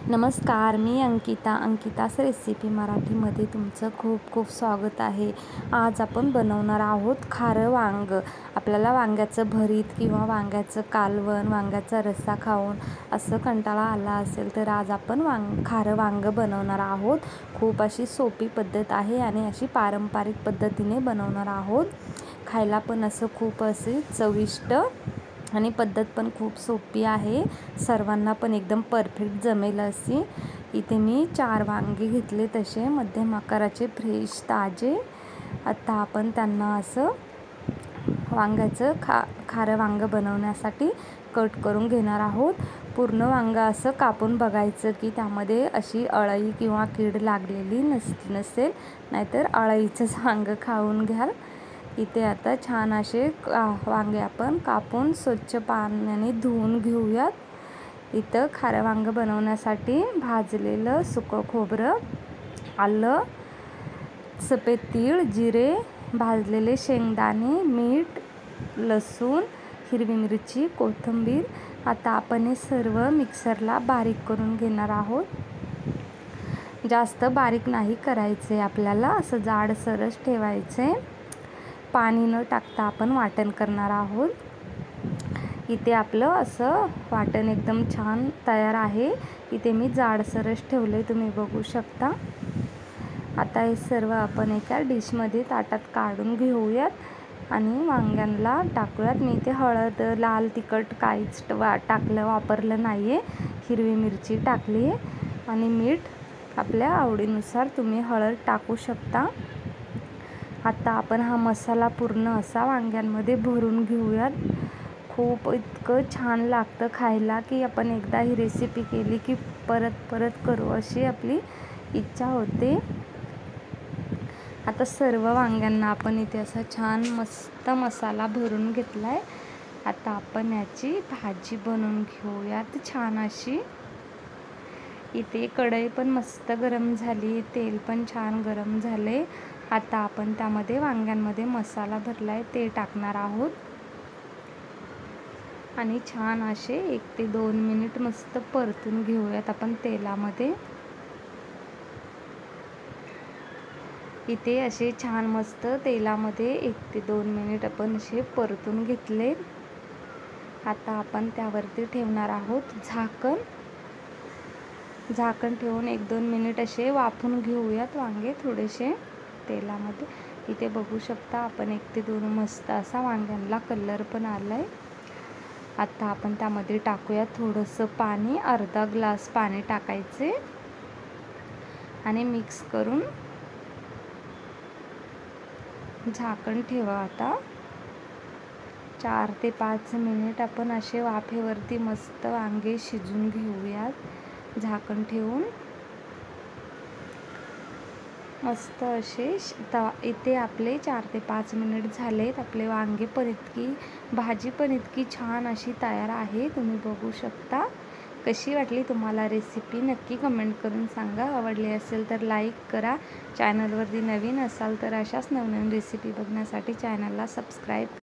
नमस्कार, मी अंकितास रेसिपी मराठीमध्ये तुमचं खूप खूप स्वागत आहे. आज आपण बनवणार आहोत खारं वांग. आपल्याला वांग्याचं भरीत किंवा वांग्याचं कालवण, वांग्याचा रस्सा खाऊन असं कंटाळा आला असेल तर आज आपण खारं वांग बनवणार आहोत. खूप अशी सोपी पद्धत आहे आणि अशी पारंपरिक पद्धतीने बनवणार आहोत. खायला पण असं खूप असे चविष्ट आणि पद्धत पण खूप सोपी आहे. सर्वांना पण एकदम परफेक्ट जमेल अशी. इथे मी 4 वांगे घेतले, तसे मध्यम आकाराचे, फ्रेश, ताजे. आता आपण त्यांना असं वांग्याचं खारं वांग बनवण्यासाठी कट करून घेणार आहोत. पूर्ण वांग असं कापून बघायचं की त्यामध्ये अशी अळई किंवा कीड लागलेली नसेल, नाहीतर अळईचंच वांग खाऊन घ्याल. इथे आता छान असे वांगे आपण कापून स्वच्छ पाण्याने धुवून घेऊयात. इथं खारं वांग बनवण्यासाठी भाजलेलं सुकं खोबरं, आलं, सफेद तीळ, जिरे, भाजलेले शेंगदाणे, मीठ, लसूण, हिरवी मिरची, कोथिंबीर. आता आपण हे सर्व मिक्सरला बारीक करून घेणार आहोत. जास्त बारीक नाही करायचे आपल्याला, असं जाडसरच ठेवायचे. पाणी न टाकता आपण वाटण करणार आहोत. इथे आपलं असं वाटण एकदम छान तयार आहे. इथे मी जाडसरच ठेवले, तुम्ही बघू शकता. आता हे सर्व आपण एका डिशमध्ये ताटात काढून घेऊयात आणि वांग्यांना टाकूयात. मी इथे हळद, लाल तिखट काहीच वापरलं नाही आहे. हिरवी मिरची टाकली आहे आणि मीठ आपल्या आवडीनुसार तुम्ही हळद टाकू शकता. आता आपण हा मसाला पूर्ण असा वांग्यांमध्ये भरून घेऊयात. खूप इतकं छान लागतं खायला की आपण एकदा ही रेसिपी केली की परत करू अशी आपली इच्छा होते. आता सर्व वांग्यांना आपण इथे असा छान मस्त मसाला भरून घेतला आहे. आता आपण याची भाजी बनवून घेऊयात छान अशी. इथे कढई पण मस्त गरम झाली, तेल पण छान गरम झाले. आता आपण त्यामध्ये वांग्यांमध्ये मसाला भरला आहे ते टाकणार आहोत आणि छान असे 1 ते 2 मिनिट मस्त परतून घेऊयात आपण तेलामध्ये. इथे असे छान मस्त तेलामध्ये 1 ते 2 मिनिट आपण असे परतून घेतले. आता आपण त्यावरती ठेवणार आहोत झाकण ठेवून 1-2 मिनिट असे वाफून घेऊयात वांगे थोडेसे तेलामध्ये. इथे बघू शकता आपण 1 ते 2 मस्त असा वांग्यांना कलर पण आलाय. आता आपण त्यामध्ये टाकूयात थोडंसं पाणी, अर्धा ग्लास पाणी टाकायचे आणि मिक्स करून झाकण ठेवा. आता 4 ते 5 मिनिट आपण असे वाफेवरती मस्त वांगे शिजून घेऊयात झाकण ठेवून. मस्त असे इथे आपले 4 ते 5 मिनिट झालेत. आपले वांगे पण भाजी पण इतकी छान अशी तयार आहे, तुम्ही बघू शकता. कशी वाटली तुम्हाला रेसिपी नक्की कमेंट करून सांगा. आवडली असेल तर लाईक करा. चॅनलवरती नवीन असाल तर अशाच नवनवीन रेसिपी बघण्यासाठी चॅनलला सबस्क्राईब